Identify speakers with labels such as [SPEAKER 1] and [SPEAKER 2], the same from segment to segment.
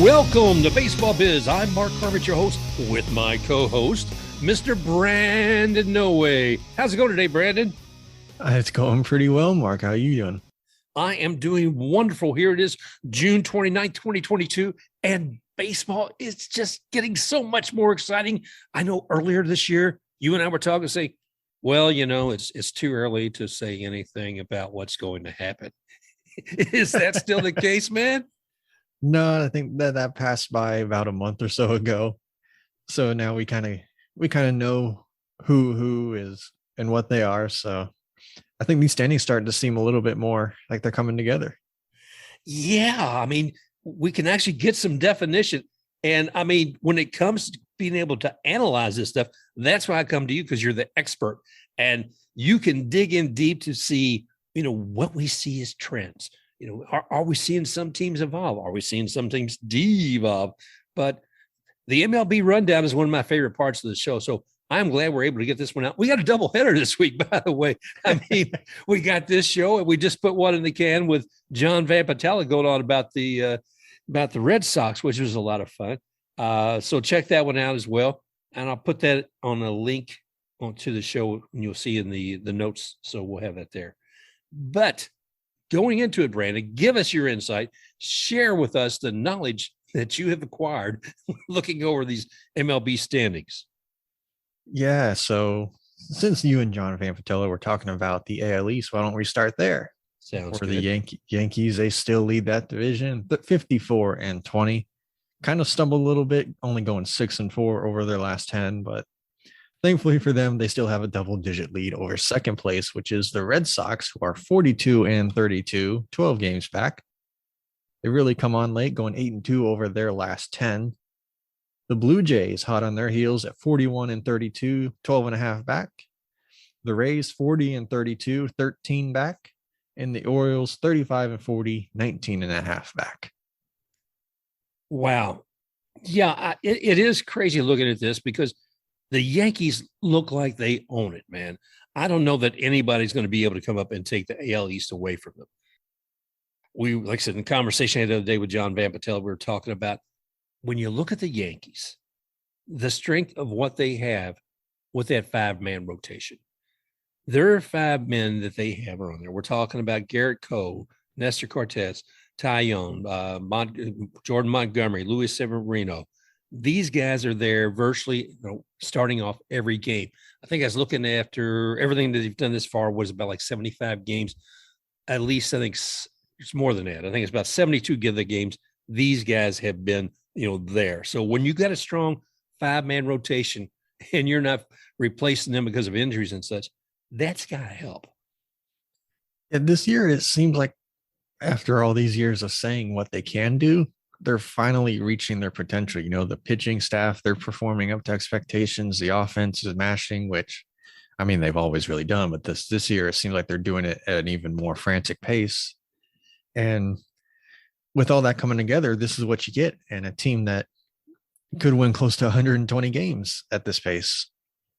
[SPEAKER 1] Welcome to Baseball Biz. I'm Mark Carpenter, your host, with my co-host, Mr. Brandon Noe. How's it going today, Brandon?
[SPEAKER 2] It's going pretty well, Mark. How are you doing?
[SPEAKER 1] I am doing wonderful. Here it is, June 29th, 2022, and baseball is just getting so much more exciting. I know earlier this year, you and I were talking, saying, well, you know, it's too early to say anything about what's going to happen. Is that still the case, man?
[SPEAKER 2] No, I think that passed by about a month or so ago. So now we kind of know who is and what they are. So I think these standings starting to seem a little bit more like they're coming together.
[SPEAKER 1] Yeah, I mean, we can actually get some definition. And I mean, when it comes to being able to analyze this stuff, that's why I come to you, because you're the expert and you can dig in deep to see, you know, what we see as trends. You know, are we seeing some teams evolve? Are we seeing some teams de-evolve? But the MLB rundown is one of my favorite parts of the show. So I'm glad we're able to get this one out. We got a doubleheader this week, by the way. I mean, we got this show, and we just put one in the can with John Vampatella going on about the Red Sox, which was a lot of fun. So check that one out as well. And I'll put that on a link onto the show, and you'll see in the notes. So we'll have that there. But going into it, Brandon, give us your insight. Share with us the knowledge that you have acquired looking over these MLB standings.
[SPEAKER 2] Yeah, so since you and John Vampatella were talking about the AL East, why don't we start there?
[SPEAKER 1] Sounds
[SPEAKER 2] good.
[SPEAKER 1] The
[SPEAKER 2] Yankees, they still lead that division, but 54-20. Kind of stumbled a little bit, only going 6-4 over their last 10, but thankfully for them, they still have a double-digit lead over second place, which is the Red Sox, who are 42-32, 12 games back. They really come on late, going 8-2 over their last 10. The Blue Jays, hot on their heels at 41-32, 12.5 back. The Rays, 40-32, 13 back. And the Orioles, 35-40, 19.5 back.
[SPEAKER 1] Wow. Yeah, it is crazy looking at this, because the Yankees look like they own it, man. I don't know that anybody's going to be able to come up and take the AL East away from them. We, like I said, in conversation the other day with John Vampatella, we were talking about, when you look at the Yankees, the strength of what they have with that 5-man rotation. There are 5 men that they have on there. We're talking about Garrett Cole, Nestor Cortez, Taillon, Jordan Montgomery, Luis Severino. These guys are there virtually, starting off every game. I think I was looking after everything that they've done this far was about like 75 games. At least I think it's more than that. I think it's about 72 games. These guys have been, there. So when you got a strong 5-man rotation and you're not replacing them because of injuries and such, that's got to help.
[SPEAKER 2] And this year, it seems like after all these years of saying what they can do, they're finally reaching their potential. The pitching staff, they're performing up to expectations. The offense is mashing, which, I mean, they've always really done, but this year, it seems like they're doing it at an even more frantic pace. And with all that coming together, this is what you get, and a team that could win close to 120 games at this pace.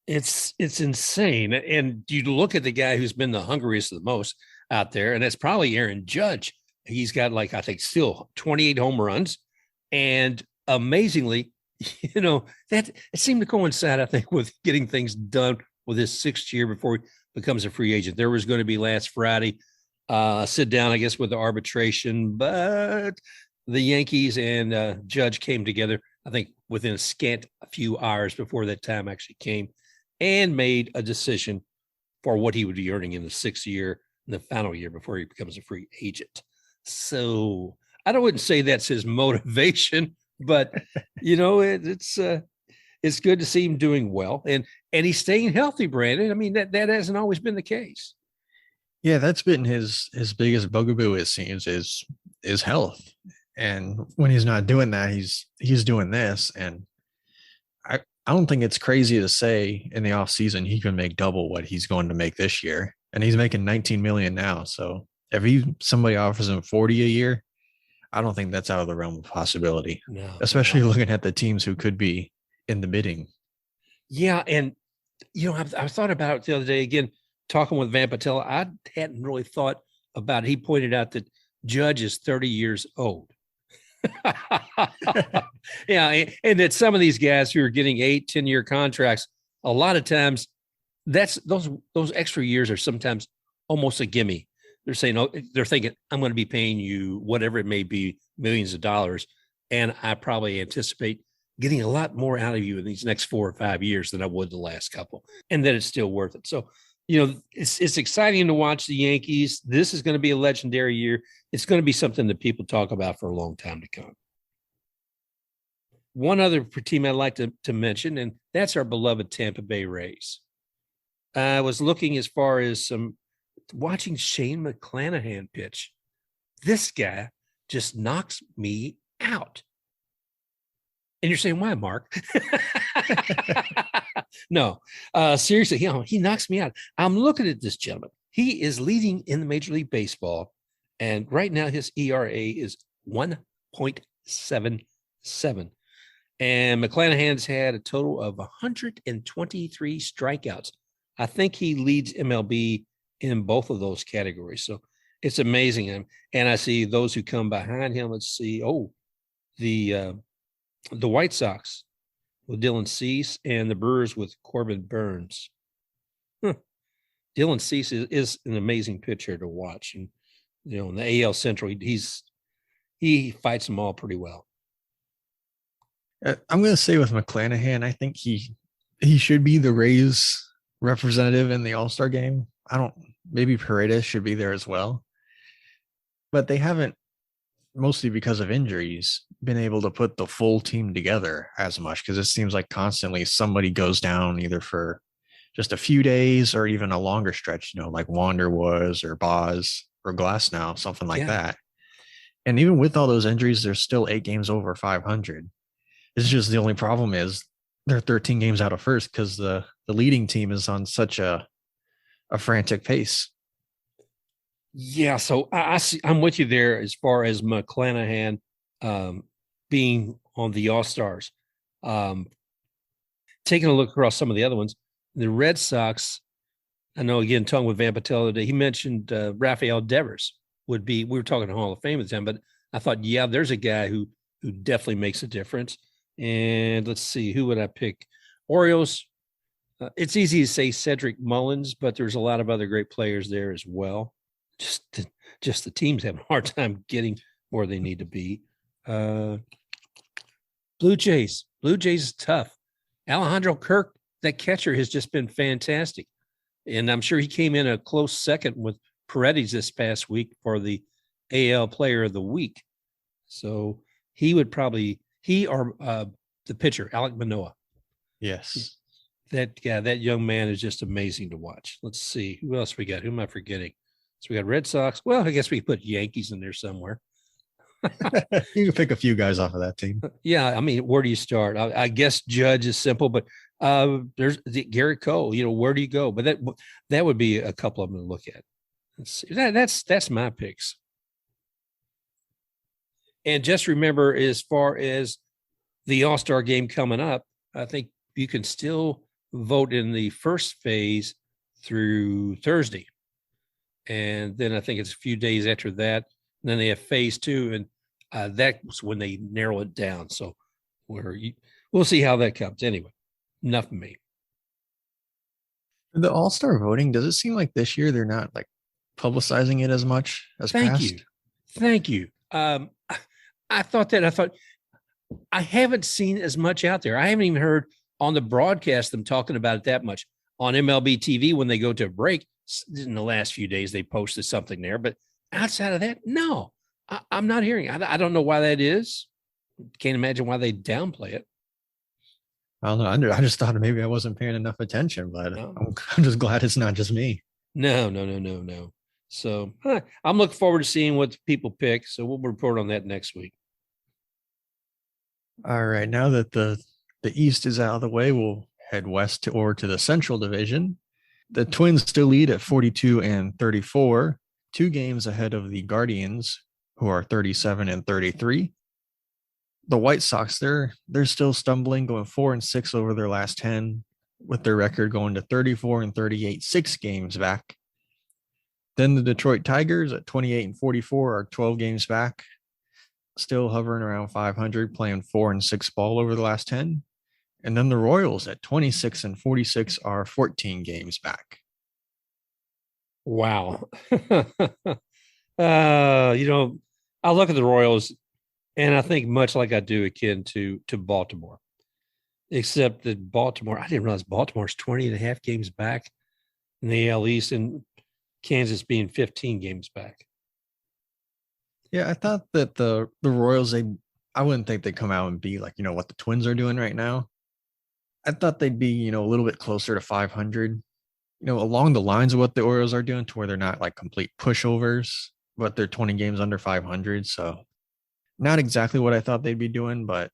[SPEAKER 1] It's insane. And you look at the guy who's been the hungriest the most out there, and that's probably Aaron Judge. He's got, like, I think still 28 home runs. And amazingly, that it seemed to coincide, I think, with getting things done with his 6th year before he becomes a free agent. There was going to be last Friday sit down, I guess, with the arbitration, but the Yankees and Judge came together, I think, within a few hours before that time actually came, and made a decision for what he would be earning in the 6th year, in the final year before he becomes a free agent. So I wouldn't say that's his motivation, but it's good to see him doing well, and he's staying healthy, Brandon. I mean, that hasn't always been the case.
[SPEAKER 2] Yeah, that's been his biggest bugaboo, it seems, is health. And when he's not doing that, he's doing this. And I don't think it's crazy to say in the off season he can make double what he's going to make this year. And he's making $19 million now. So if somebody offers him 40 a year, I don't think that's out of the realm of possibility. No, especially looking at the teams who could be in the bidding.
[SPEAKER 1] Yeah, and I thought about it the other day again, talking with Vampatella. I hadn't really thought about it. He pointed out that Judge is 30 years old. Yeah, and that some of these guys who are getting 8-10 year contracts, a lot of times that's those extra years are sometimes almost a gimme. They're saying, oh, they're thinking, I'm going to be paying you whatever it may be, millions of dollars, and I probably anticipate getting a lot more out of you in these next 4 or 5 years than I would the last couple, and that it's still worth it. So, it's exciting to watch the Yankees. This is going to be a legendary year. It's going to be something that people talk about for a long time to come. One other team I'd like to mention, and that's our beloved Tampa Bay Rays. I was looking as far as watching Shane McClanahan pitch. This guy just knocks me out. And you're saying, why, Mark? No, seriously, he knocks me out. I'm looking at this gentleman. He is leading in the Major League Baseball. And right now his ERA is 1.77. And McClanahan's had a total of 123 strikeouts. I think he leads MLB in both of those categories. So it's amazing. And I see those who come behind him. Let's see. Oh, the White Sox with Dylan Cease and the Brewers with Corbin Burns. Dylan Cease is an amazing pitcher to watch. And, in the AL Central, he fights them all pretty well.
[SPEAKER 2] I'm going to say with McClanahan, I think he should be the Rays representative in the All-Star game. Maybe Paredes should be there as well. But they haven't, mostly because of injuries, been able to put the full team together as much, because it seems like constantly somebody goes down either for just a few days or even a longer stretch, like Wander was, or Boz or Glasnow, something like that. And even with all those injuries, there's still 8 games over 500. It's just the only problem is they're 13 games out of first because the leading team is on such a frantic pace.
[SPEAKER 1] Yeah, so I'm with you there as far as McClanahan being on the All-Stars. Taking a look across some of the other ones, the Red Sox, I know, again, talking with Van Patel today, he mentioned Rafael Devers would be, we were talking Hall of Fame at the time, but I thought, yeah, there's a guy who definitely makes a difference. And let's see, who would I pick? Orioles. It's easy to say Cedric Mullins, but there's a lot of other great players there as well. Just the teams have a hard time getting where they need to be. Blue Jays is tough. Alejandro Kirk, that catcher, has just been fantastic. And I'm sure he came in a close second with Paredes this past week for the AL Player of the Week. So he would probably, the pitcher, Alek Manoah.
[SPEAKER 2] Yes.
[SPEAKER 1] That young man is just amazing to watch. Let's see. Who else we got? Who am I forgetting? So we got Red Sox. Well, I guess we put Yankees in there somewhere.
[SPEAKER 2] You can pick a few guys off of that team.
[SPEAKER 1] Yeah, I mean, where do you start? I guess Judge is simple, but there's Garrett Cole. Where do you go? But that would be a couple of them to look at. Let's see. That's my picks. And just remember, as far as the All-Star game coming up, I think you can still vote in the first phase through Thursday. And then I think it's a few days after that. And then they have phase 2, and that's when they narrow it down. So we'll see how that comes. Anyway, enough of me.
[SPEAKER 2] The All-Star voting, does it seem like this year they're not like publicizing it as much as past?
[SPEAKER 1] Thank you. I thought I haven't seen as much out there. I haven't even heard on the broadcast them talking about it that much. On MLB TV, when they go to a break, in the last few days, they posted something there. But outside of that, no, I'm not hearing. I don't know why that is. Can't imagine why they downplay it.
[SPEAKER 2] I don't know. I just thought maybe I wasn't paying enough attention, but no. I'm just glad it's not just me.
[SPEAKER 1] No. So I'm looking forward to seeing what people pick. So we'll report on that next week.
[SPEAKER 2] All right. Now that the East is out of the way, we'll head west to the Central Division. The Twins still lead at 42-34, 2 games ahead of the Guardians, who are 37-33. The White Sox, they're still stumbling, going 4-6 over their last 10, with their record going to 34-38, 6 games back. Then the Detroit Tigers at 28-44 are 12 games back. still hovering around 500, playing 4-6 ball over the last 10. And then the Royals at 26-46 are 14 games back.
[SPEAKER 1] Wow. I look at the Royals and I think much like I do akin to Baltimore, except that Baltimore, I didn't realize Baltimore's 20.5 games back in the AL East and Kansas being 15 games back.
[SPEAKER 2] Yeah, I thought that the Royals, I wouldn't think they'd come out and be like, what the Twins are doing right now. I thought they'd be, a little bit closer to 500, along the lines of what the Orioles are doing, to where they're not like complete pushovers, but they're 20 games under 500. So not exactly what I thought they'd be doing, but.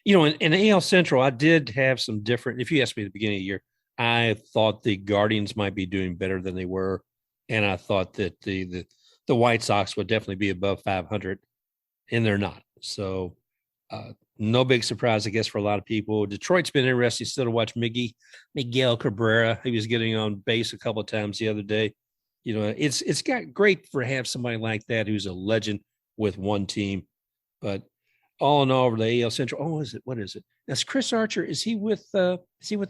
[SPEAKER 1] In AL Central, I did have some different, if you asked me at the beginning of the year, I thought the Guardians might be doing better than they were. And I thought that the White Sox would definitely be above 500, and they're not. So no big surprise, I guess, for a lot of people. Detroit's been interesting still to watch Miguel Cabrera. He was getting on base a couple of times the other day. It's got great for have somebody like that who's a legend with one team. But all in all, over the AL Central, what is it? That's Chris Archer. Is he with the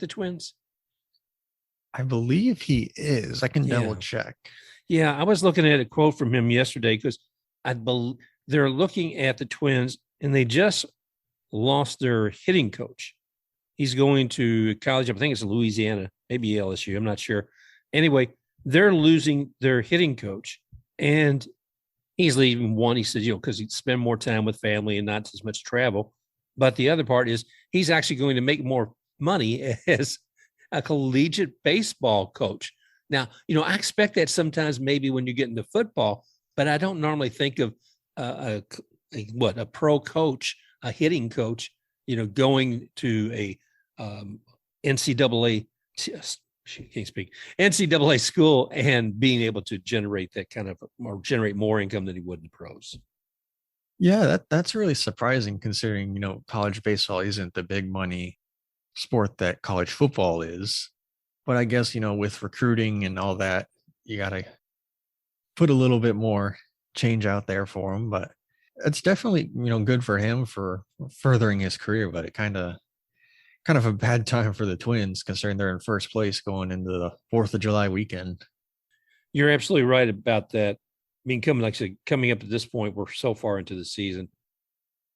[SPEAKER 1] Twins?
[SPEAKER 2] I believe he is. I can double check.
[SPEAKER 1] Yeah, I was looking at a quote from him yesterday because they're looking at the Twins and they just lost their hitting coach. He's going to college. I think it's Louisiana, maybe LSU. I'm not sure. Anyway, they're losing their hitting coach and he's leaving one. He says, because he'd spend more time with family and not as much travel. But the other part is he's actually going to make more money as a collegiate baseball coach. Now, I expect that sometimes maybe when you get into football, but I don't normally think of a pro coach, a hitting coach, going to a NCAA, can't speak, NCAA school and being able to generate that kind of, or generate more income than he would in the pros.
[SPEAKER 2] Yeah, that's really surprising considering, college baseball isn't the big money sport that college football is. But I guess, with recruiting and all that, you got to put a little bit more change out there for him. But it's definitely, good for him for furthering his career. But it kind of a bad time for the Twins considering they're in first place going into the 4th of July weekend.
[SPEAKER 1] You're absolutely right about that. I mean, coming up at this point, we're so far into the season.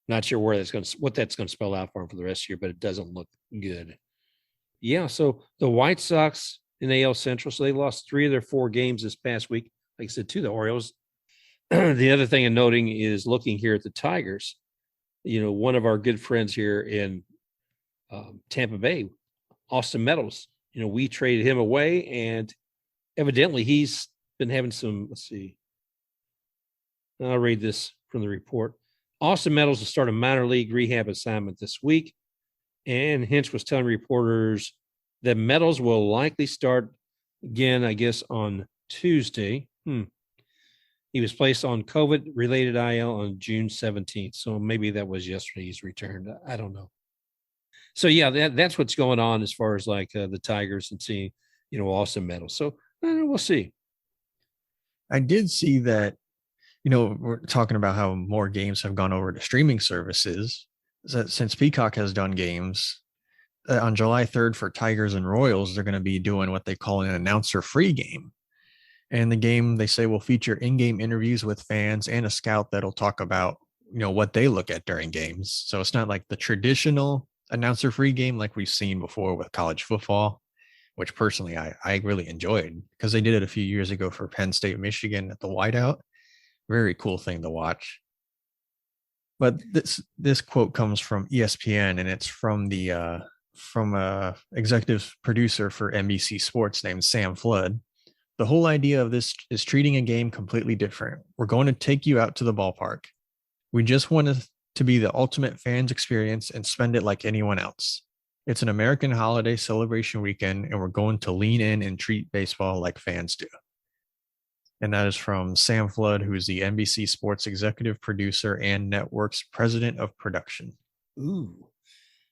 [SPEAKER 1] Not sure what that's going to spell out for him for the rest of the year, but it doesn't look good. Yeah, so the White Sox in AL Central, so they lost 3 of their 4 games this past week. Like I said, to the Orioles. The other thing I'm noting is looking here at the Tigers. One of our good friends here in Tampa Bay, Austin Meadows. We traded him away, and evidently he's been having some. Let's see. I'll read this from the report. Austin Meadows will start a minor league rehab assignment this week. And Hinch was telling reporters that Meadows will likely start again, I guess, on Tuesday. He was placed on COVID-related IL on June 17th. So maybe that was yesterday he's returned. I don't know. So, yeah, that's what's going on as far as like the Tigers and seeing, Austin Meadows. So we'll see.
[SPEAKER 2] I did see that, we're talking about how more games have gone over to streaming services. Since Peacock has done games on July 3rd for Tigers and Royals, they're going to be doing what they call an announcer-free game. And the game, they say, will feature in-game interviews with fans and a scout that'll talk about, what they look at during games. So it's not like the traditional announcer-free game like we've seen before with college football, which personally I really enjoyed because they did it a few years ago for Penn State, Michigan at the Whiteout. Very cool thing to watch. But this quote comes from ESPN, and it's from the executive producer for NBC Sports named Sam Flood. The whole idea of this is treating a game completely different. We're going to take you out to the ballpark. We just want it to be the ultimate fans experience and spend it like anyone else. It's an American holiday celebration weekend, and we're going to lean in and treat baseball like fans do. And that is from Sam Flood, who is the NBC Sports executive producer and network's president of production.
[SPEAKER 1] Ooh.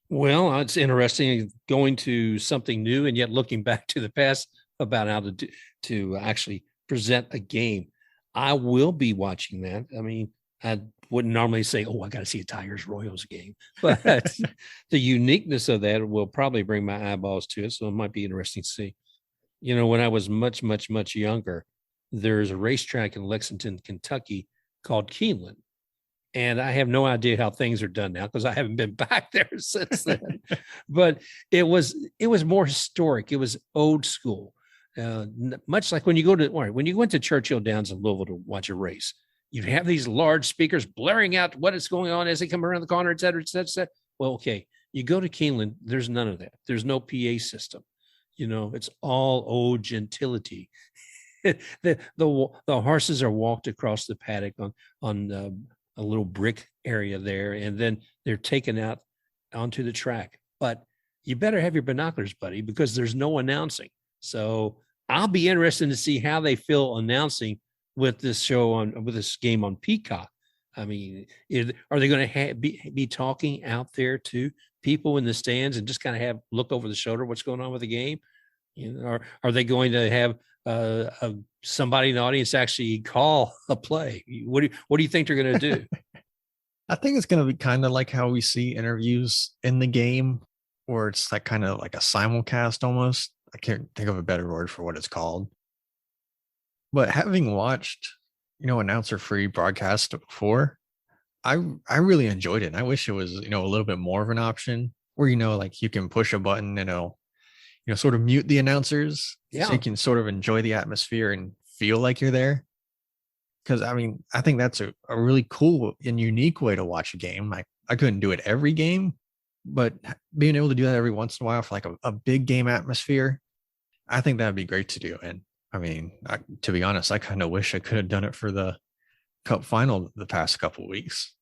[SPEAKER 1] Well, it's interesting going to something new and yet looking back to the past about how to actually present a game. I will be watching that. I mean, wouldn't normally say, oh, I got to see a Tigers Royals game. But the uniqueness of that will probably bring my eyeballs to it. So it might be interesting to see. When I was much, much, much younger, there's a racetrack in Lexington, Kentucky called Keeneland. And I have no idea how things are done now because I haven't been back there since then. But it was more historic. It was old school. Much like when you went to Churchill Downs in Louisville to watch a race, you'd have these large speakers blaring out what is going on as they come around the corner, et cetera, et cetera, et cetera. Well, okay, you go to Keeneland, there's none of that. There's no PA system. It's all old gentility. The horses are walked across the paddock on a little brick area there, and then they're taken out onto the track. But you better have your binoculars, buddy, because there's no announcing. So I'll be interested to see how they feel announcing with this with this game on Peacock. I mean, are they going to be talking out there to people in the stands and just kind of look over the shoulder what's going on with the game? Or are they going to have somebody in the audience actually call a play? What do you think they're going to do?
[SPEAKER 2] I think it's going to be kind of like how we see interviews in the game, where it's like kind of like a simulcast almost. I can't think of a better word for what it's called. But having watched, announcer-free broadcast before, I really enjoyed it. And I wish it was, a little bit more of an option where, like you can push a button and it'll, sort of mute the announcers.
[SPEAKER 1] Yeah.
[SPEAKER 2] So you can sort of enjoy the atmosphere and feel like you're there. Because, I think that's a really cool and unique way to watch a game. I couldn't do it every game, but being able to do that every once in a while for like a big game atmosphere, I think that'd be great to do. And to be honest, I kind of wish I could have done it for the Cup final the past couple of weeks.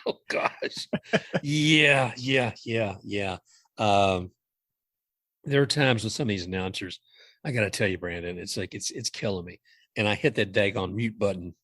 [SPEAKER 1] Oh gosh. Yeah. There are times with some of these announcers, I got to tell you, Brandon, it's like, it's killing me. And I hit that daggone mute button.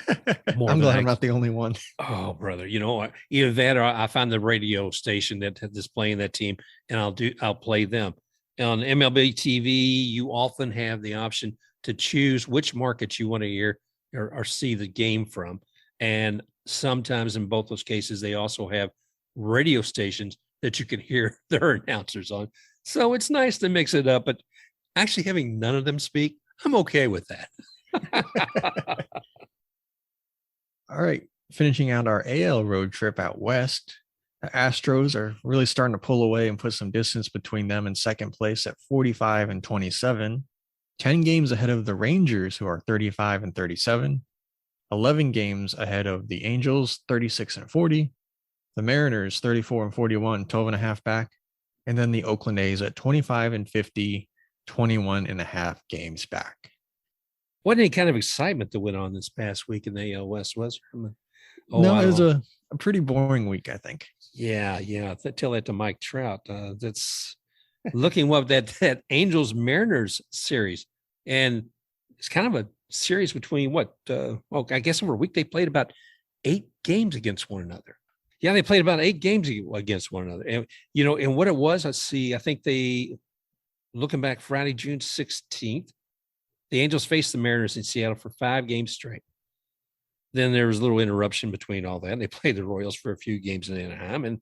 [SPEAKER 2] I'm glad I'm not the only one.
[SPEAKER 1] Oh, brother. Either that or I find the radio station that is playing that team and I'll play them. On MLB TV, you often have the option to choose which market you want to hear or see the game from. And sometimes in both those cases, they also have radio stations that you can hear their announcers on. So it's nice to mix it up, but actually having none of them speak, I'm okay with that.
[SPEAKER 2] All right. Finishing out our AL road trip out west, the Astros are really starting to pull away and put some distance between them in second place at 45-27, 10 games ahead of the Rangers, who are 35-37, 11 games ahead of the Angels, 36-40, the Mariners, 34-41, 12.5 back, and then the Oakland A's at 25-50, 21.5 games back.
[SPEAKER 1] Wasn't any kind of excitement that went on this past week in the AL West, was there?
[SPEAKER 2] No, it was a pretty boring week, I think.
[SPEAKER 1] Yeah. Tell that to Mike Trout. That's looking what that Angels Mariners series, and it's kind of a series between I guess over a week they played about 8 games against one another. Yeah, they played about 8 games against one another, and and what it was. Let's see. I think looking back, Friday, June 16th, the Angels faced the Mariners in Seattle for 5 games straight. Then there was a little interruption between all that. They played the Royals for a few games in Anaheim. And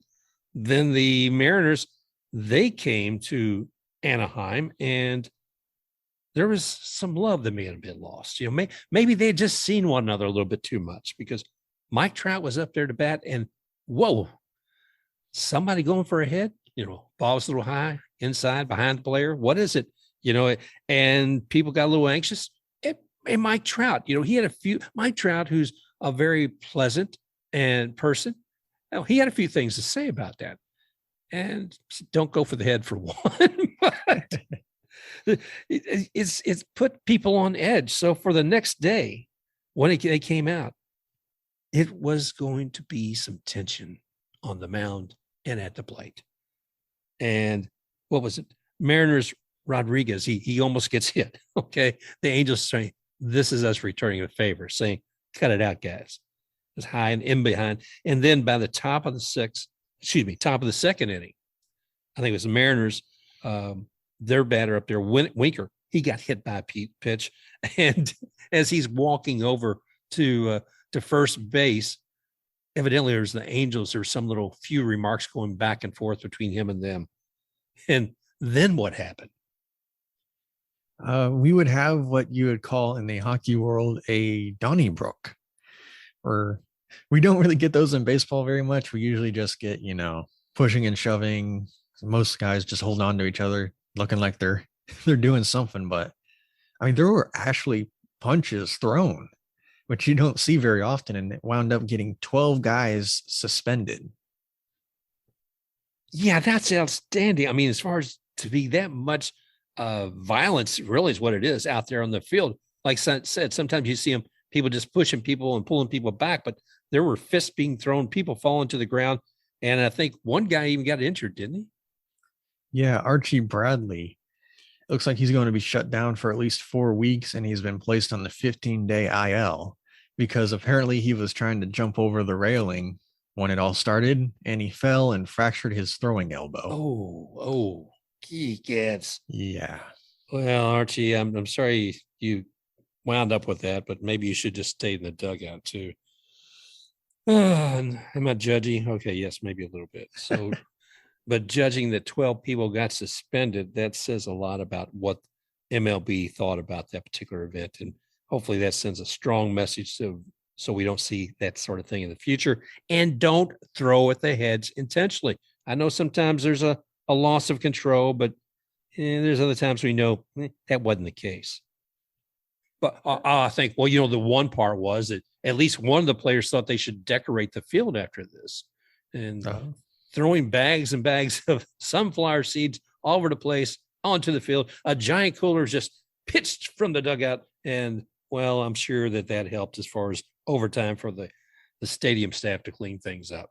[SPEAKER 1] then the Mariners, they came to Anaheim, and there was some love that may have been lost. Maybe they had just seen one another a little bit too much, because Mike Trout was up there to bat, and whoa, somebody going for a hit, ball was a little high, inside, behind the player. What is it? And people got a little anxious. And Mike Trout, he had Mike Trout, who's a very pleasant person. He had a few things to say about that. And don't go for the head for one, but it's put people on edge. So for the next day, when they came out, it was going to be some tension on the mound and at the plate. And what was it? Mariners Rodriguez, he almost gets hit. Okay. The Angels saying, this is us returning a favor, saying, cut it out, guys. It's high and in behind. And then by the top of the second inning, I think it was the Mariners, their batter up there, Winker, he got hit by a pitch. And as he's walking over to first base, evidently there's the Angels. There's some little few remarks going back and forth between him and them. And then what happened?
[SPEAKER 2] We would have what you would call in the hockey world a donnybrook, or we don't really get those in baseball very much. We usually just get, pushing and shoving. Most guys just holding on to each other, looking like they're doing something. But I mean, there were actually punches thrown, which you don't see very often, and it wound up getting 12 guys suspended.
[SPEAKER 1] Yeah, that's outstanding. I mean, as far as to be that much violence, really is what it is out there on the field. Like I said, sometimes you see them, people just pushing people and pulling people back, but there were fists being thrown, people falling to the ground. And I think one guy even got injured, didn't he?
[SPEAKER 2] Yeah, Archie Bradley. Looks like he's going to be shut down for at least 4 weeks, and he's been placed on the 15-day IL because apparently he was trying to jump over the railing when it all started, and he fell and fractured his throwing elbow.
[SPEAKER 1] Oh, gets.
[SPEAKER 2] Yeah.
[SPEAKER 1] Well, Archie, I'm sorry you wound up with that, but maybe you should just stay in the dugout too. Am I judgy? Okay, yes, maybe a little bit. So, but judging that 12 people got suspended, that says a lot about what MLB thought about that particular event. And hopefully that sends a strong message so we don't see that sort of thing in the future. And don't throw at the heads intentionally. I know sometimes there's a loss of control, but there's other times we know that wasn't the case. But I think, the one part was that at least one of the players thought they should decorate the field after this. And throwing bags and bags of sunflower seeds all over the place onto the field. A giant cooler is just pitched from the dugout. And, well, I'm sure that helped as far as overtime for the stadium staff to clean things up.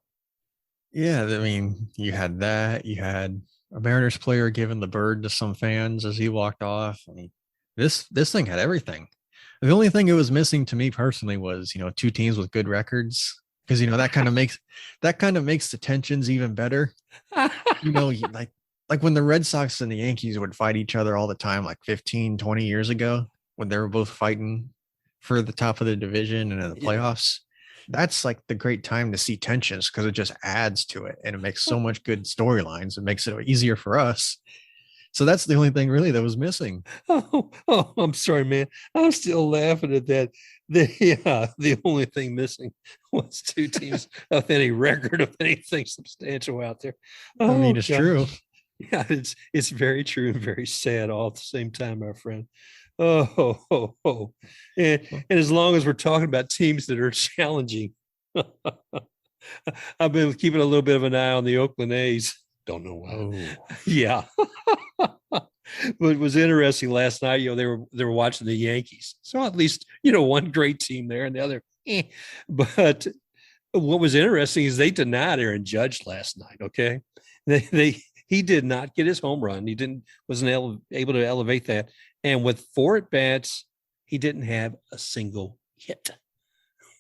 [SPEAKER 2] Yeah, I mean, you had that. You had a Mariners player giving the bird to some fans as he walked off. I mean, this thing had everything. The only thing it was missing to me personally was, two teams with good records, because that kind of makes the tensions even better. Like when the Red Sox and the Yankees would fight each other all the time, like 15, 20 years ago, when they were both fighting for the top of the division and in the playoffs. That's like the great time to see tensions, because it just adds to it and it makes so much good storylines. It makes it easier for us. So that's the only thing really that was missing.
[SPEAKER 1] Oh, I'm sorry, man. I'm still laughing at that. The only thing missing was two teams of any record of anything substantial out there.
[SPEAKER 2] I mean, it's true.
[SPEAKER 1] Yeah, it's very true and very sad all at the same time, my friend. And as long as we're talking about teams that are challenging, I've been keeping a little bit of an eye on the Oakland A's. Don't know why. Oh. Yeah. But it was interesting last night. They were watching the Yankees. So at least, one great team there and the other. But what was interesting is they denied Aaron Judge last night. Okay. He did not get his home run. He wasn't able to elevate that. And with 4 at-bats, he didn't have a single hit.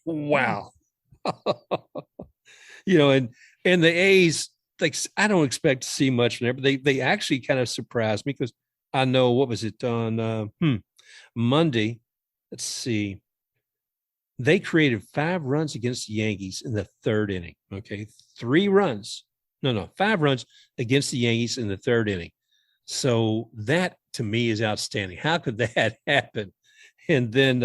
[SPEAKER 1] Wow. And the A's, like, I don't expect to see much from there, but they actually kind of surprised me, because I know, what was it on Monday? Let's see. They created 5 runs against the Yankees in the 3rd inning. Okay. 5 runs against the Yankees in the 3rd inning. So that to me is outstanding. How could that happen? And then,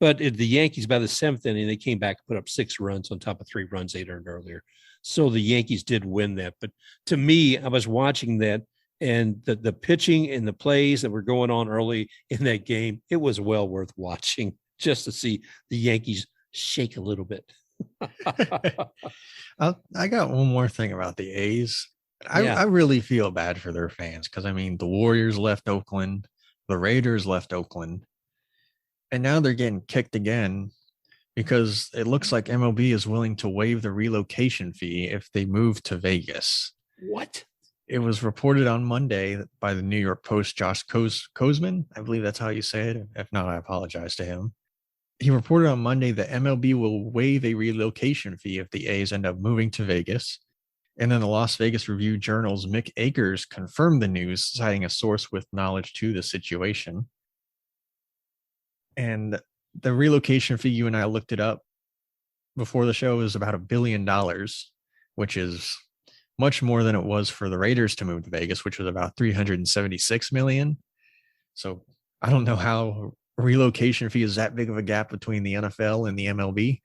[SPEAKER 1] but the Yankees, by the 7th inning, they came back and put up 6 runs on top of 3 runs they'd earned earlier. So the Yankees did win that. But to me, I was watching that, and the pitching and the plays that were going on early in that game, it was well worth watching just to see the Yankees shake a little bit.
[SPEAKER 2] I got one more thing about the A's. I really feel bad for their fans, because, I mean, the Warriors left Oakland, the Raiders left Oakland, and now they're getting kicked again, because it looks like MLB is willing to waive the relocation fee if they move to Vegas.
[SPEAKER 1] What?
[SPEAKER 2] It was reported on Monday by the New York Post, Josh Kozman. I believe that's how you say it. If not, I apologize to him. He reported on Monday that MLB will waive a relocation fee if the A's end up moving to Vegas. And then the Las Vegas Review-Journal's Mick Akers confirmed the news, citing a source with knowledge to the situation. And the relocation fee, you and I looked it up. before the show is about $1 billion, which is much more than it was for the Raiders to move to Vegas, which was about 376 million. So I don't know how relocation fee is that big of a gap between the NFL and the MLB.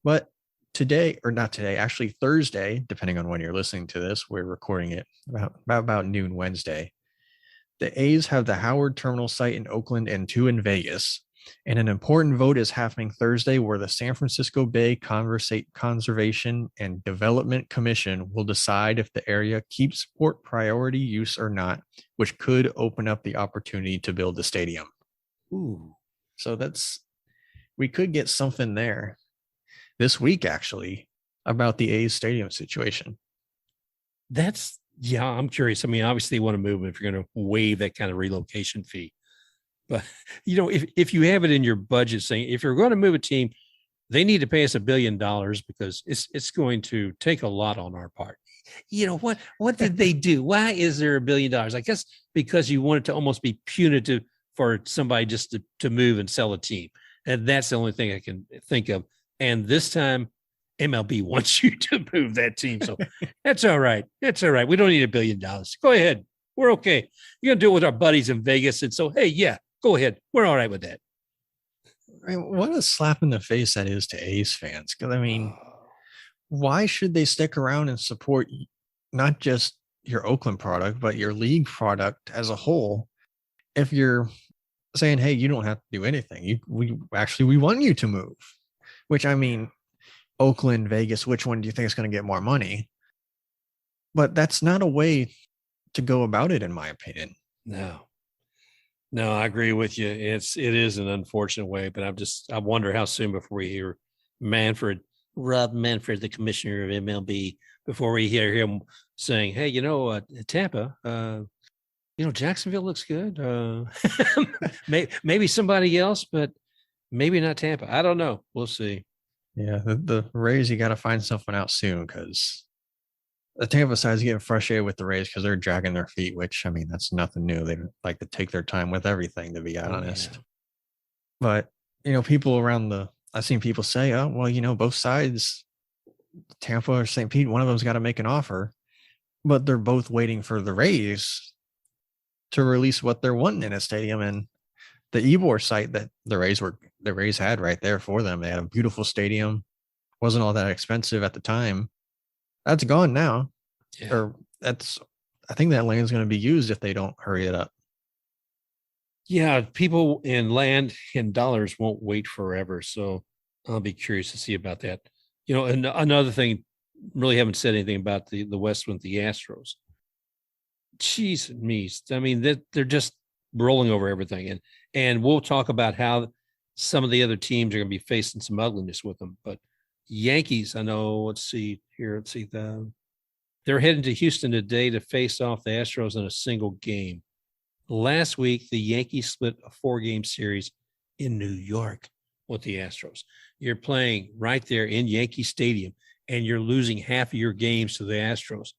[SPEAKER 2] But today, or not today, actually Thursday, depending on when you're listening to this, we're recording it about noon Wednesday. The A's have the Howard Terminal site in Oakland and 2 in Vegas. And an important vote is happening Thursday where the San Francisco Bay Conservation and Development Commission will decide if the area keeps sport priority use or not, which could open up the opportunity to build the stadium.
[SPEAKER 1] Ooh.
[SPEAKER 2] So we could get something there this week, actually, about the A's stadium situation.
[SPEAKER 1] I'm curious. I mean, obviously you want to move if you're going to waive that kind of relocation fee. But, if you have it in your budget saying, if you're going to move a team, they need to pay us $1 billion because it's going to take a lot on our part. What did they do? Why is there $1 billion? I guess because you want it to almost be punitive for somebody just to move and sell a team. And that's the only thing I can think of. And this time MLB wants you to move that team. So that's all right. That's all right. We don't need $1 billion. Go ahead. We're okay. You're going to do it with our buddies in Vegas. And so, hey, yeah, go ahead. We're all right with that.
[SPEAKER 2] I mean, what a slap in the face that is to A's fans. Because, I mean, why should they stick around and support not just your Oakland product, but your league product as a whole? If you're saying, hey, you don't have to do anything. We want you to move. Which, I mean, Oakland, Vegas, which one do you think is going to get more money? But that's not a way to go about it, in my opinion.
[SPEAKER 1] No, I agree with you. It is an unfortunate way, but I wonder how soon before we hear Rob Manfred, the commissioner of MLB, before we hear him saying, hey, Tampa, Jacksonville looks good. Maybe somebody else, but maybe not Tampa. I don't know. We'll see.
[SPEAKER 2] Yeah, the Rays, you got to find something out soon because the Tampa side is getting frustrated with the Rays because they're dragging their feet, which, I mean, that's nothing new. They like to take their time with everything, to be honest. Yeah. But, I've seen people say, oh, well, both sides, Tampa or St. Pete, one of them's got to make an offer, but they're both waiting for the Rays to release what they're wanting in a stadium. And the Ybor site that the Rays had right there for them, they had a beautiful stadium, wasn't all that expensive at the time. That's gone now. Yeah. I think that land is going to be used if they don't hurry it up.
[SPEAKER 1] Yeah, people in land and dollars won't wait forever. So I'll be curious to see about that. And another thing, really haven't said anything about the West with the Astros. Jeez and me. I mean, they're just rolling over everything. And we'll talk about how some of the other teams are going to be facing some ugliness with them. But Yankees, I know, let's see. They're heading to Houston today to face off the Astros in a single game. Last week, the Yankees split a 4-game series in New York with the Astros. You're playing right there in Yankee Stadium, and you're losing half of your games to the Astros.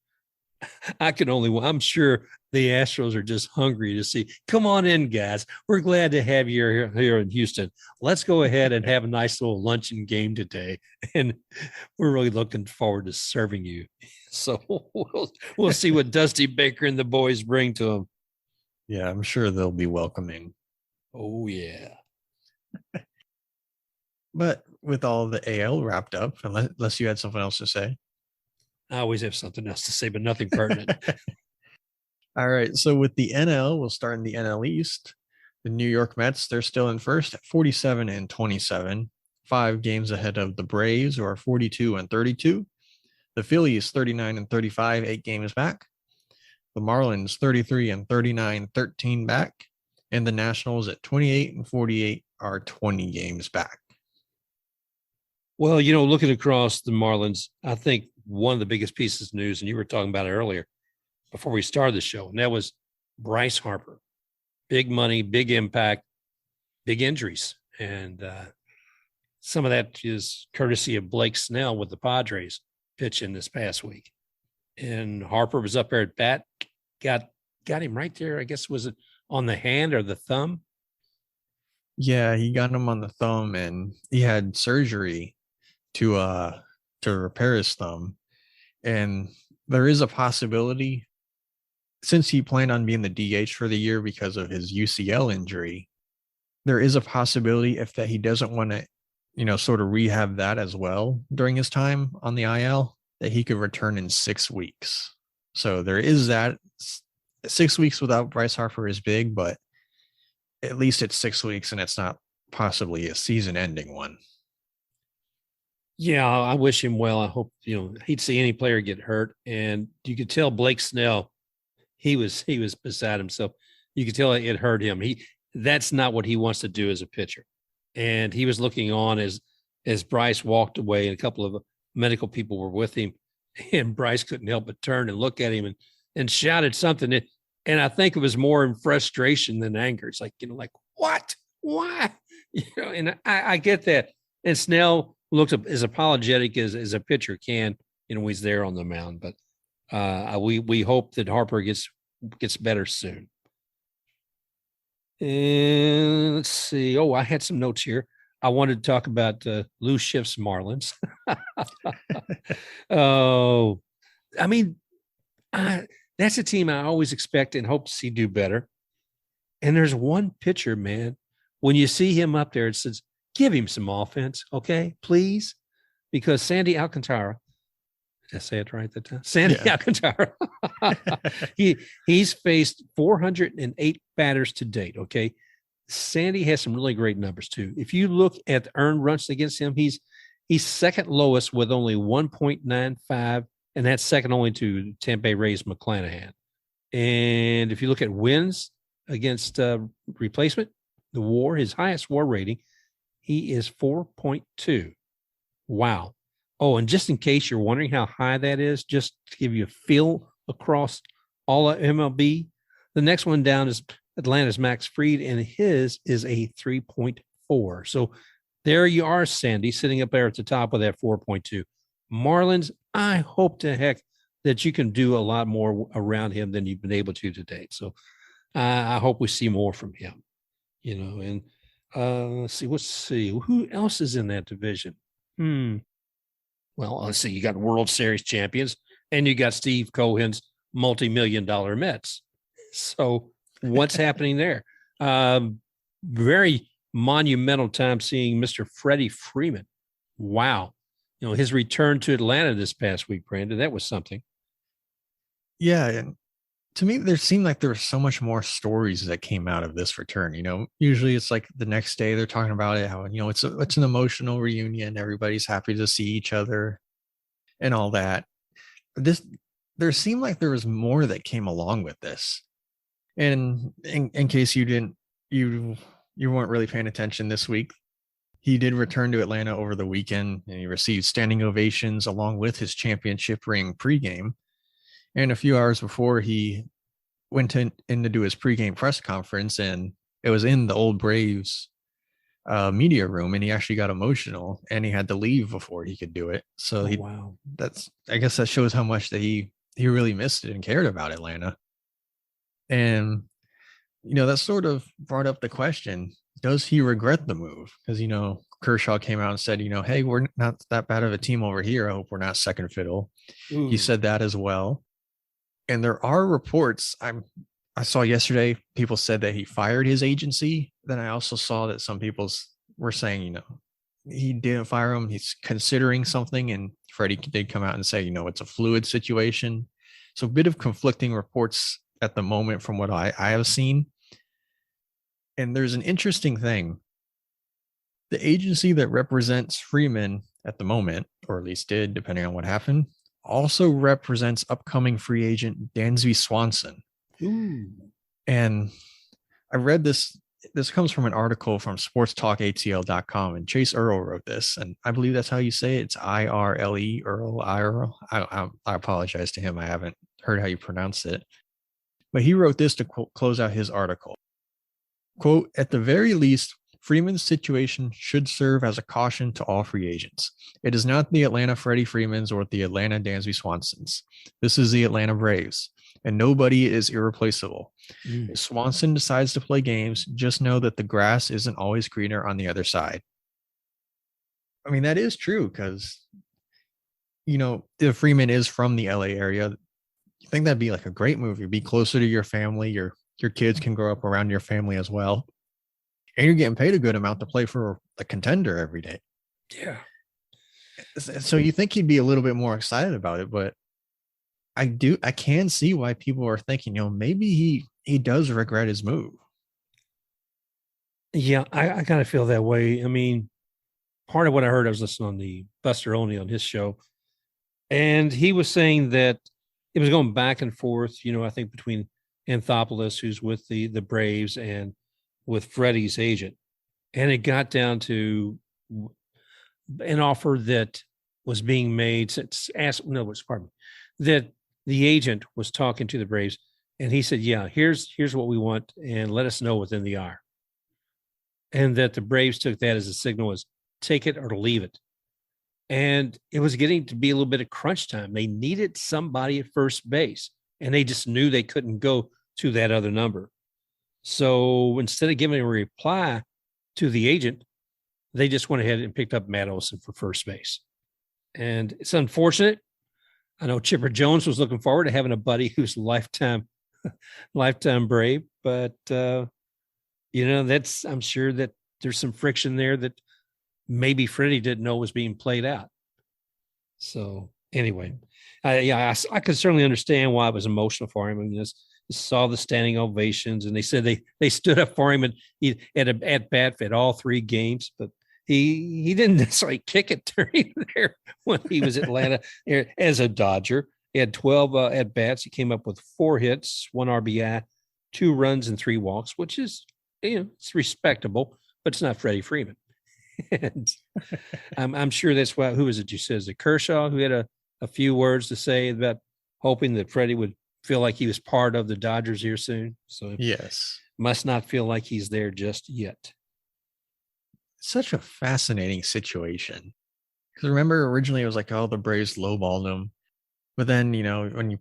[SPEAKER 1] I'm sure the Astros are just hungry to see, come on in, guys. We're glad to have you here in Houston. Let's go ahead and have a nice little luncheon game today. And we're really looking forward to serving you. So we'll see what Dusty Baker and the boys bring to them.
[SPEAKER 2] Yeah, I'm sure they'll be welcoming.
[SPEAKER 1] Oh, yeah.
[SPEAKER 2] But with all the AL wrapped up, unless you had something else to say.
[SPEAKER 1] I always have something else to say, but nothing pertinent.
[SPEAKER 2] All right. So with the NL, we'll start in the NL East. The New York Mets, they're still in first at 47-27, 5 games ahead of the Braves, who are 42-32. The Phillies, 39-35, 8 games back. The Marlins, 33-39, 13 back. And the Nationals at 28-48 are 20 games back.
[SPEAKER 1] Well, looking across the Marlins, I think one of the biggest pieces of news, and you were talking about it earlier before we started the show, and that was Bryce Harper. Big money, big impact, big injuries. And some of that is courtesy of Blake Snell with the Padres pitching this past week. And Harper was up there at bat, got him right there. I guess, was it on the hand or the thumb?
[SPEAKER 2] Yeah, he got him on the thumb, and he had surgery to repair his thumb. And there is a possibility, since he planned on being the DH for the year because of his UCL injury, there is a possibility if that he doesn't want to, sort of rehab that as well during his time on the IL, that he could return in 6 weeks. So there is that. 6 weeks without Bryce Harper is big, but at least it's 6 weeks and it's not possibly a season-ending one.
[SPEAKER 1] Yeah, I wish him well. I hope, he'd see any player get hurt. And you could tell Blake Snell, he was beside himself. You could tell it hurt him. That's not what he wants to do as a pitcher. And he was looking on as Bryce walked away, and a couple of medical people were with him, and Bryce couldn't help but turn and look at him and shouted something. And I think it was more in frustration than anger. It's like, what? Why? And I get that. And Snell looks as apologetic as a pitcher can, when he's there on the mound. But we hope that Harper gets better soon. And let's see. Oh, I had some notes here. I wanted to talk about Lou Schiff's Marlins. Oh, I mean, that's a team I always expect and hope to see do better. And there's one pitcher, man, when you see him up there, it says, give him some offense, okay, please? Because Sandy Alcantara, did I say it right that time? Sandy Alcantara. He's faced 408 batters to date, okay? Sandy has some really great numbers, too. If you look at the earned runs against him, he's second lowest with only 1.95, and that's second only to Tampa Bay Rays McClanahan. And if you look at wins against replacement, the WAR, his highest WAR rating, he is 4.2. Wow. Oh, and just in case you're wondering how high that is, just to give you a feel across all of MLB, the next one down is Atlanta's Max Fried, and his is a 3.4. So there you are, Sandy, sitting up there at the top of that 4.2. Marlins, I hope to heck that you can do a lot more around him than you've been able to date. So I hope we see more from him, and let's see. Who else is in that division? Well, let's see. You got World Series champions, and you got Steve Cohen's multi-million-dollar Mets. So what's happening there? Very monumental time seeing Mr. Freddie Freeman. Wow. His return to Atlanta this past week, Brandon, that was something. Yeah.
[SPEAKER 2] And to me, there seemed like there was so much more stories that came out of this return. Usually it's like the next day they're talking about it, how, it's an emotional reunion. Everybody's happy to see each other and all that. There seemed like there was more that came along with this. And in case you weren't really paying attention this week, he did return to Atlanta over the weekend, and he received standing ovations along with his championship ring pregame. And a few hours before, he went in to do his pregame press conference, and it was in the old Braves media room, and he actually got emotional, and he had to leave before he could do it. So wow. I guess that shows how much that he really missed it and cared about Atlanta. And, that sort of brought up the question, does he regret the move? Because, Kershaw came out and said, hey, we're not that bad of a team over here. I hope we're not second fiddle. Ooh. He said that as well. And there are reports I saw yesterday, people said that he fired his agency. Then I also saw that some people were saying, he didn't fire him. He's considering something. And Freddie did come out and say, it's a fluid situation. So a bit of conflicting reports at the moment from what I have seen. And there's an interesting thing. The agency that represents Freeman at the moment, or at least did, depending on what happened, also represents upcoming free agent Dansby Swanson. Ooh. And I read this. This comes from an article from sportstalkatl.com, and Chase Earl wrote this, and I believe that's how you say it. It's IRLE, Earl. I apologize to him. I haven't heard how you pronounce it. But he wrote this to close out his article. Quote, at the very least, Freeman's situation should serve as a caution to all free agents. It is not the Atlanta Freddie Freemans or the Atlanta Dansby Swansons. This is the Atlanta Braves, and nobody is irreplaceable. If Swanson decides to play games, just know that the grass isn't always greener on the other side. I mean, that is true because, if Freeman is from the LA area, you think that'd be like a great move. You'd be closer to your family. Your kids can grow up around your family as well. And you're getting paid a good amount to play for a contender every day.
[SPEAKER 1] Yeah.
[SPEAKER 2] So you think he'd be a little bit more excited about it, but I can see why people are thinking, maybe he does regret his move.
[SPEAKER 1] Yeah, I kind of feel that way. I mean, part of what I heard, I was listening on the Buster Olney on his show, and he was saying that it was going back and forth, I think between Anthopoulos, who's with the Braves, and with Freddie's agent. And it got down to an offer that was being made that the agent was talking to the Braves, and he said, yeah, here's what we want, and let us know within the hour. And that the Braves took that as a signal as take it or leave it. And it was getting to be a little bit of crunch time. They needed somebody at first base, and they just knew they couldn't go to that other number. So instead of giving a reply to the agent, they just went ahead and picked up Matt Olson for first base. And it's unfortunate. I know Chipper Jones was looking forward to having a buddy who's lifetime Brave, but I'm sure that there's some friction there that maybe Freddie didn't know was being played out. So anyway, I could certainly understand why it was emotional for him. I mean, just saw the standing ovations, and they said they stood up for him, and he had a at bat at all 3 games, but he didn't necessarily kick it during there when he was Atlanta as a Dodger. He had 12 at bats. He came up with 4 hits, 1 RBI, 2 runs, and 3 walks, which is it's respectable, but it's not Freddie Freeman. And I'm sure that's why. Who is it? You said is it Kershaw who had a few words to say about hoping that Freddie would feel like he was part of the Dodgers here soon. So
[SPEAKER 2] yes,
[SPEAKER 1] must not feel like he's there just yet.
[SPEAKER 2] Such a fascinating situation. Because remember, originally it was like, the Braves lowballed him, but then when you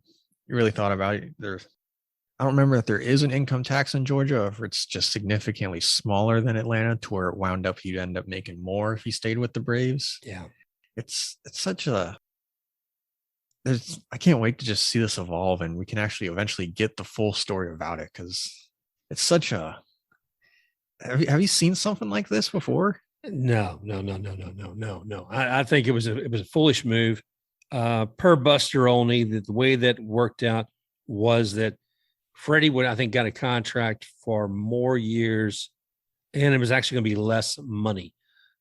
[SPEAKER 2] really thought about it, I don't remember if there is an income tax in Georgia, or if it's just significantly smaller than Atlanta, to where it wound up he'd end up making more if he stayed with the Braves.
[SPEAKER 1] Yeah,
[SPEAKER 2] it's such a. I can't wait to just see this evolve, and we can actually eventually get the full story about it, because it's such a. Have you seen something like this before?
[SPEAKER 1] No. I think it was a foolish move. Per Buster Olney, the way that worked out was that Freddie would, I think, got a contract for more years, and it was actually going to be less money.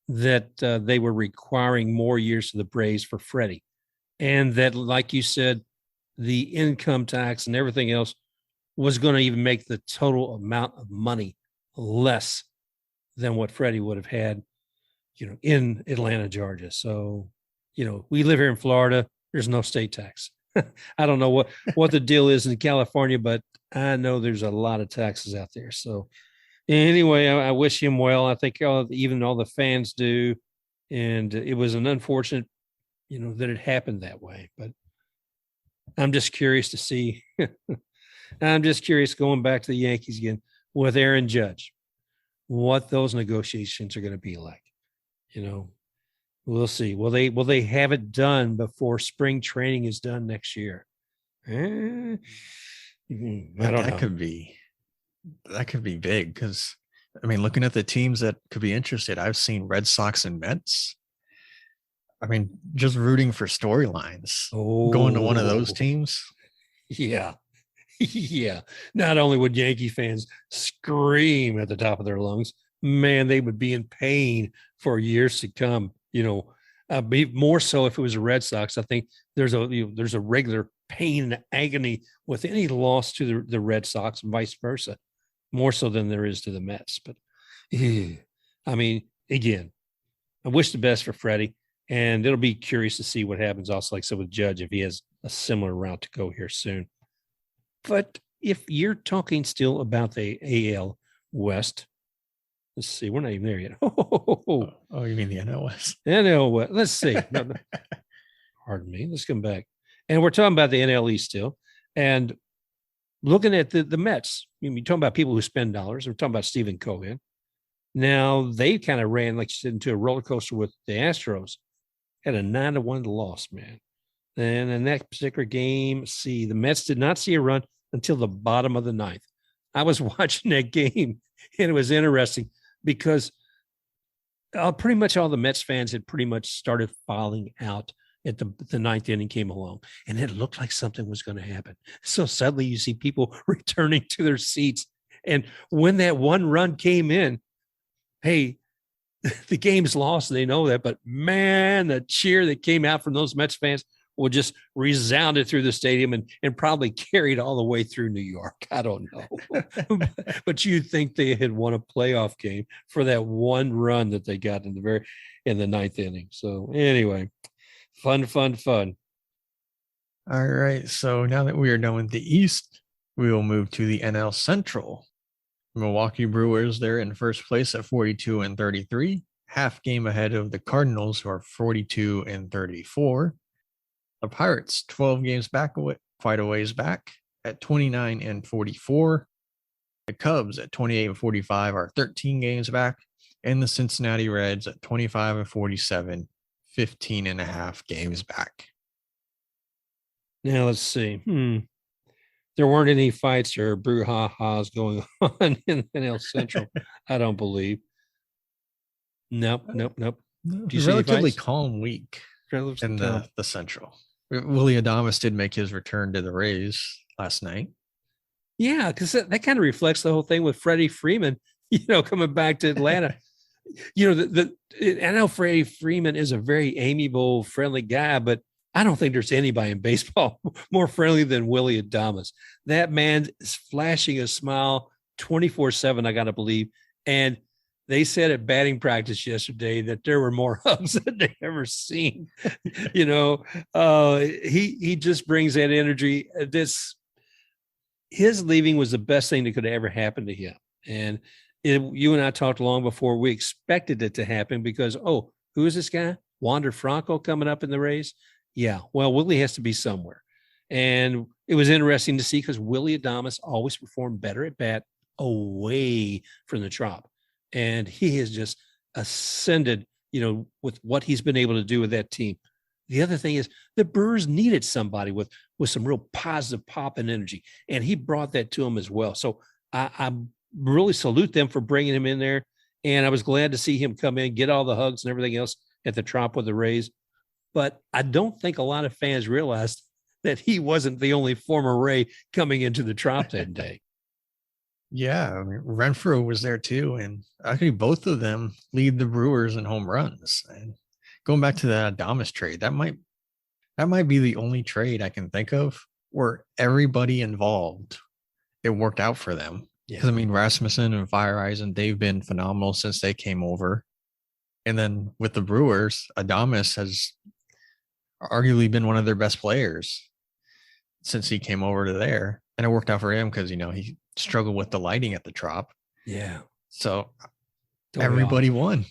[SPEAKER 1] That they were requiring more years to the Braves for Freddie. And that, like you said, the income tax and everything else was going to even make the total amount of money less than what Freddie would have had, in Atlanta, Georgia. So, we live here in Florida. There's no state tax. I don't know what the deal is in California, but I know there's a lot of taxes out there. So anyway, I wish him well. I think even all the fans do. And it was an unfortunate that it happened that way, but I'm just curious to see. I'm just curious going back to the Yankees again with Aaron Judge, what those negotiations are going to be like. We'll see. Will they have it done before spring training is done next year? I don't know.
[SPEAKER 2] That could be big, because I mean, looking at the teams that could be interested, I've seen Red Sox and Mets. I mean, just rooting for storylines. Going to one of those teams.
[SPEAKER 1] Yeah. Yeah. Not only would Yankee fans scream at the top of their lungs, man, they would be in pain for years to come. Be more so if it was a Red Sox. I think there's a regular pain and agony with any loss to the Red Sox and vice versa, more so than there is to the Mets. But I mean, again, I wish the best for Freddie. And it'll be curious to see what happens also, like I said, with Judge, if he has a similar route to go here soon. But if you're talking still about the AL West, let's see, we're not even there yet.
[SPEAKER 2] Oh, you mean the NL West?
[SPEAKER 1] NL West. Let's see. Pardon me. Let's come back. And we're talking about the NL East still. And looking at the Mets, you're talking about people who spend dollars. We're talking about Stephen Cohen. Now they kind of ran, like you said, into a roller coaster with the Astros. Had a 9-1 loss, man. And in that particular game, see, the Mets did not see a run until the bottom of the ninth. I was watching that game, and it was interesting because pretty much all the Mets fans had pretty much started falling out at the ninth inning came along, and it looked like something was going to happen. So suddenly you see people returning to their seats. And when that one run came in, hey, the game's lost, and they know that. But man, the cheer that came out from those Mets fans will just resounded through the stadium and probably carried all the way through New York. I don't know. But you'd think they had won a playoff game for that one run that they got in the ninth inning. So anyway, fun.
[SPEAKER 2] All right. So now that we are done with the East, we will move to the NL Central. Milwaukee Brewers, they're in first place at 42-33, half game ahead of the Cardinals, who are 42-34. The Pirates, 12 games back, quite a ways back, at 29-44. The Cubs at 28-45 are 13 games back, and the Cincinnati Reds at 25-47, 15 and a half games back.
[SPEAKER 1] Now let's see. There weren't any fights or brouhahas going on in NL Central, I don't believe. Nope. Do you see
[SPEAKER 2] relatively calm week in the Central. Willie Adames did make his return to the Rays last night.
[SPEAKER 1] Yeah, because that kind of reflects the whole thing with Freddie Freeman, coming back to Atlanta. I know Freddie Freeman is a very amiable, friendly guy, but I don't think there's anybody in baseball more friendly than Willie Adames. That man is flashing a smile 24/7, I got to believe. And they said at batting practice yesterday that there were more hugs than they ever seen. He just brings that energy. His leaving was the best thing that could have ever happened to him. And you and I talked long before we expected it to happen because, who is this guy? Wander Franco coming up in the Rays? Yeah, well, Willie has to be somewhere. And it was interesting to see because Willie Adames always performed better at bat away from the Trop. And he has just ascended, with what he's been able to do with that team. The other thing is the Brewers needed somebody with some real positive pop and energy, and he brought that to them as well. So I really salute them for bringing him in there, and I was glad to see him come in, get all the hugs and everything else at the Trop with the Rays. But I don't think a lot of fans realized that he wasn't the only former Ray coming into the Trop that day.
[SPEAKER 2] Yeah, I mean, Renfroe was there too, and actually both of them lead the Brewers in home runs. And going back to the Adames trade, that might be the only trade I can think of where everybody involved, it worked out for them. Because I mean, Rasmussen and Fireeisen, they've been phenomenal since they came over. And then with the Brewers, Adames has arguably been one of their best players since he came over to there. And it worked out for him because, he struggled with the lighting at the Trop.
[SPEAKER 1] Yeah.
[SPEAKER 2] So everybody won.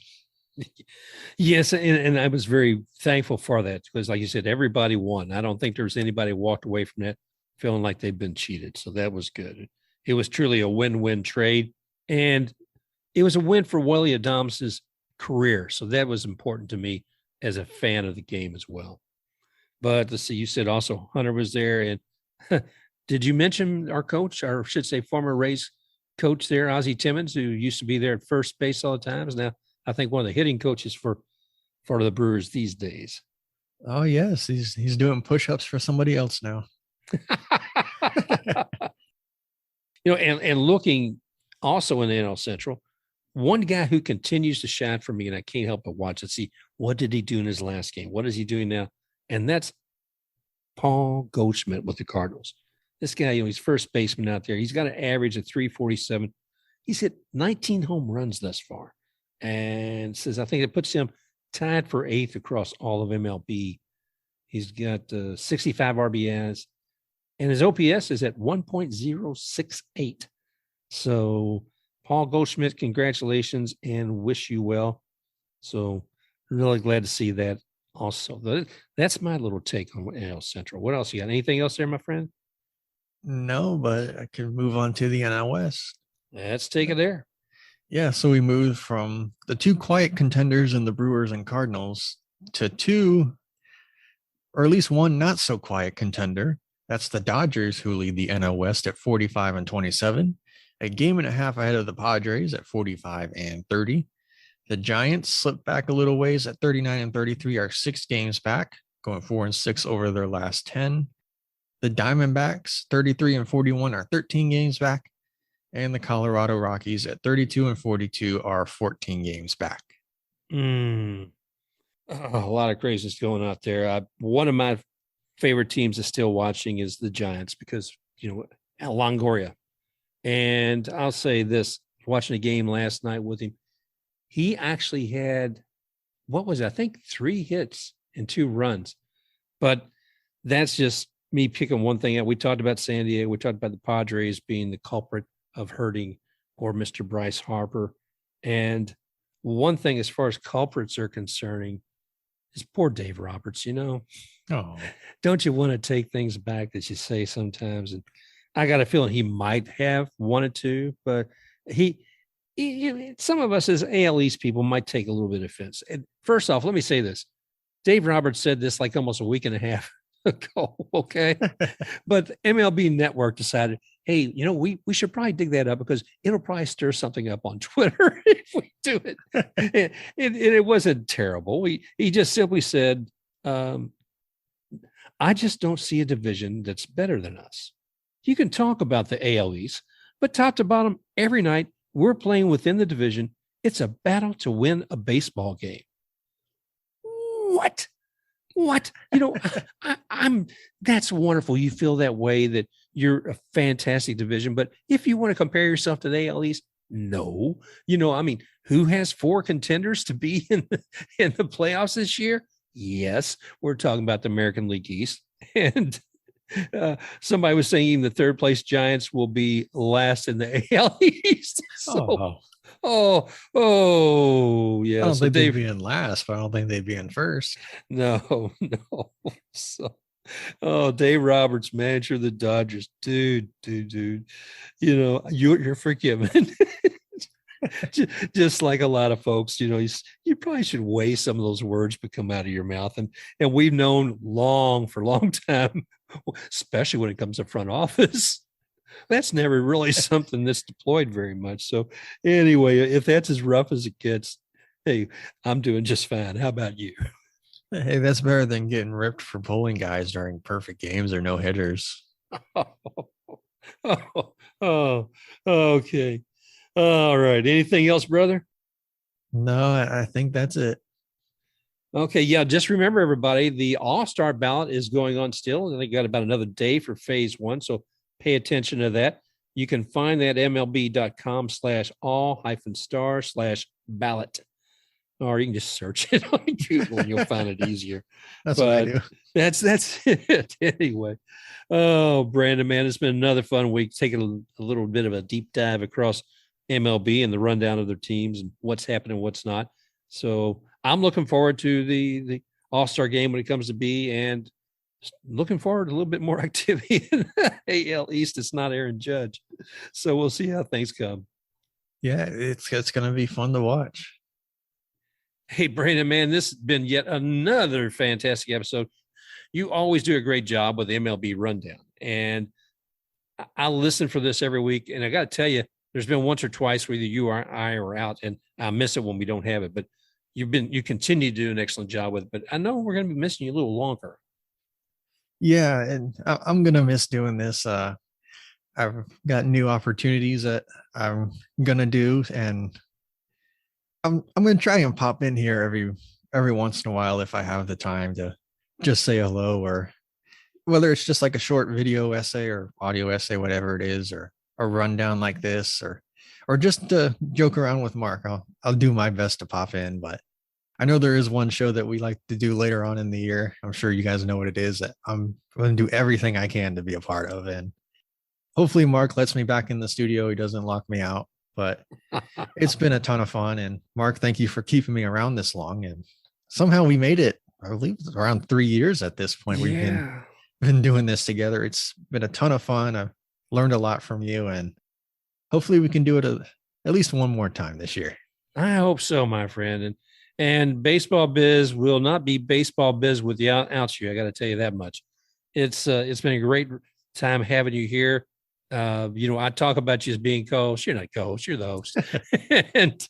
[SPEAKER 1] Yes. And I was very thankful for that because, like you said, everybody won. I don't think there's anybody who walked away from that feeling like they've been cheated. So that was good. It was truly a win-win trade. And it was a win for Willie Adames's career. So that was important to me as a fan of the game as well. But let's see, you said also Hunter was there. And did you mention our coach, or I should say former Rays coach there, Ozzie Timmons, who used to be there at first base all the time, is now, I think, one of the hitting coaches for the Brewers these days.
[SPEAKER 2] Oh, yes. He's doing push-ups for somebody else now.
[SPEAKER 1] And looking also in the NL Central, one guy who continues to shine for me, and I can't help but watch and see what did he do in his last game? What is he doing now? And that's Paul Goldschmidt with the Cardinals. This guy, he's first baseman out there. He's got an average of 347. He's hit 19 home runs thus far. And I think it puts him tied for 8th across all of MLB. He's got 65 RBIs. And his OPS is at 1.068. So, Paul Goldschmidt, congratulations and wish you well. So, really glad to see that also. That's my little take on NL Central. What else you got? Anything else there, my friend?
[SPEAKER 2] No, but I can move on to the NL West.
[SPEAKER 1] Let's take it there.
[SPEAKER 2] Yeah, so we moved from the two quiet contenders in the Brewers and Cardinals to two, or at least one not so quiet contender. That's the Dodgers, who lead the NL West at 45 and 27, a game and a half ahead of the Padres at 45 and 30. The Giants slipped back a little ways at 39 and 33, are 6 games back, going 4 and 6 over their last 10. The Diamondbacks, 33 and 41, are 13 games back. And the Colorado Rockies at 32 and 42 are 14 games back.
[SPEAKER 1] A lot of craziness going out there. One of my favorite teams is still watching is the Giants because, Longoria. And I'll say this, watching a game last night with him, he actually had, what was it? I think 3 hits and 2 runs. But that's just me picking one thing out. We talked about San Diego. We talked about the Padres being the culprit of hurting or Mr. Bryce Harper. And one thing as far as culprits are concerning is poor Dave Roberts,
[SPEAKER 2] Oh,
[SPEAKER 1] Don't you want to take things back that you say sometimes? And I got a feeling he might have wanted to, but he some of us as AL East people might take a little bit of offense. And first off, let me say this. Dave Roberts said this like almost a week and a half ago, okay? But MLB Network decided, hey, we should probably dig that up because it'll probably stir something up on Twitter if we do it. And it wasn't terrible. He just simply said, I just don't see a division that's better than us. You can talk about the AL East, but top to bottom, every night we're playing within the division. It's a battle to win a baseball game. What? That's wonderful. You feel that way, that you're a fantastic division. But if you want to compare yourself to the AL East, no. Who has 4 contenders to be in the playoffs this year? Yes, we're talking about the American League East. And somebody was saying even the 3rd place Giants will be last in the AL East. So, yeah.
[SPEAKER 2] I don't
[SPEAKER 1] so
[SPEAKER 2] think they'd be in last, but I don't think they'd be in first.
[SPEAKER 1] No. So, Dave Roberts, manager of the Dodgers, dude. You're forgiven. Just like a lot of folks, you probably should weigh some of those words that come out of your mouth. And we've known for a long time, especially when it comes to front office, that's never really something that's deployed very much. So anyway, if that's as rough as it gets, hey, I'm doing just fine. How about you?
[SPEAKER 2] Hey, that's better than getting ripped for pulling guys during perfect games or no hitters.
[SPEAKER 1] Okay. All right. Anything else, brother?
[SPEAKER 2] No, I think that's it.
[SPEAKER 1] Okay. Yeah. Just remember, everybody, the All-Star ballot is going on still. And they got about another day for phase 1. So pay attention to that. You can find that MLB.com/all-star/ballot. Or you can just search it on Google and you'll find it easier.
[SPEAKER 2] That's what I do.
[SPEAKER 1] That's it. Anyway. Oh, Brandon, man, it's been another fun week taking a little bit of a deep dive across MLB and the rundown of their teams and what's happening, what's not. So I'm looking forward to the All-Star game when it comes to B, and looking forward to a little bit more activity in AL East. It's not Aaron Judge. So we'll see how things come.
[SPEAKER 2] Yeah, it's going to be fun to watch.
[SPEAKER 1] Hey, Brandon, man, this has been yet another fantastic episode. You always do a great job with the MLB Rundown. And I listen for this every week. And I got to tell you, there's been once or twice where either you or I are out, and I miss it when we don't have it. But you continue to do an excellent job with it. But I know we're going to be missing you a little longer.
[SPEAKER 2] Yeah, and I'm going to miss doing this. I've got new opportunities that I'm going to do, and I'm going to try and pop in here every once in a while if I have the time to just say hello, or whether it's just like a short video essay or audio essay, whatever it is, or a rundown like this, or just to joke around with Mark. I'll do my best to pop in, but I know there is one show that we like to do later on in the year. I'm sure you guys know what it is that I'm going to do everything I can to be a part of. And hopefully Mark lets me back in the studio. He doesn't lock me out, but it's been a ton of fun. And Mark, thank you for keeping me around this long. And somehow we made it, I believe, around 3 years at this point. We've been doing this together. It's been a ton of fun. I've learned a lot from you, and hopefully we can do it at least one more time this year.
[SPEAKER 1] I hope so, my friend. And Baseball Biz will not be Baseball Biz without you. I got to tell you that much. It's been a great time having you here. I talk about you as being co-host. You're not co-host, you're the host. And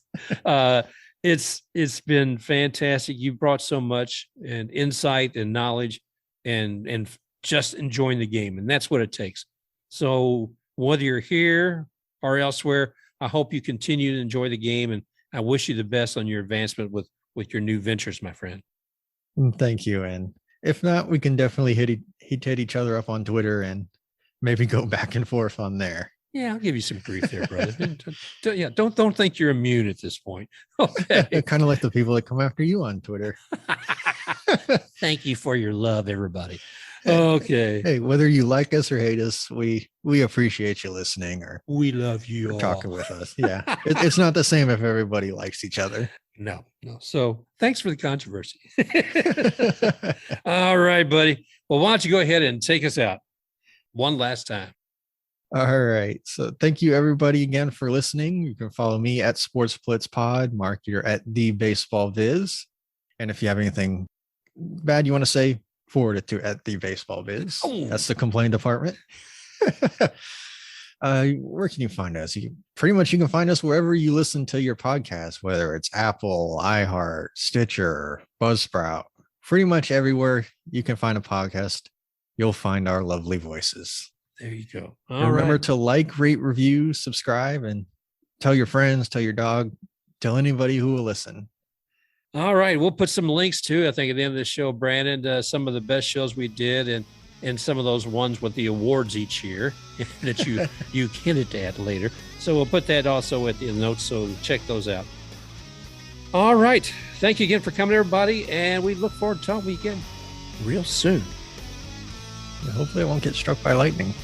[SPEAKER 1] it's been fantastic. You've brought so much and insight and knowledge and just enjoying the game. And that's what it takes. So whether you're here or elsewhere, I hope you continue to enjoy the game, and I wish you the best on your advancement with your new ventures, my friend.
[SPEAKER 2] Thank you. And if not, we can definitely hit each other up on Twitter and maybe go back and forth on there.
[SPEAKER 1] Yeah, I'll give you some grief there, brother. Don't think you're immune at this point. Okay.
[SPEAKER 2] Kind of like the people that come after you on Twitter.
[SPEAKER 1] Thank you for your love, everybody. Okay.
[SPEAKER 2] Hey, whether you like us or hate us, we appreciate you listening, or
[SPEAKER 1] we love you all.
[SPEAKER 2] Talking with us. Yeah. It's not the same if everybody likes each other.
[SPEAKER 1] No. So thanks for the controversy. All right, buddy. Well, why don't you go ahead and take us out one last time?
[SPEAKER 2] All right. So thank you everybody again for listening. You can follow me at SportsBlitzPod, Mark, you're at BaseballBiz. And if you have anything bad you want to say, forward it to at BaseballBiz. Oh. That's the complaint department. Where can you find us? You can find us wherever you listen to your podcast, whether it's Apple, iHeart, Stitcher, Buzzsprout. Pretty much everywhere you can find a podcast, you'll find our lovely voices.
[SPEAKER 1] There you go.
[SPEAKER 2] Remember to like, rate, review, subscribe, and tell your friends, tell your dog, tell anybody who will listen.
[SPEAKER 1] All right. We'll put some links too, I think, at the end of the show, Brandon, some of the best shows we did and some of those ones with the awards each year that you hinted at later. So we'll put that also at the notes. So check those out. All right. Thank you again for coming, everybody. And we look forward to talking to you again real soon.
[SPEAKER 2] Hopefully I won't get struck by lightning.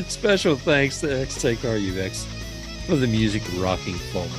[SPEAKER 1] Special thanks to XTakeRUX for the music rocking forward.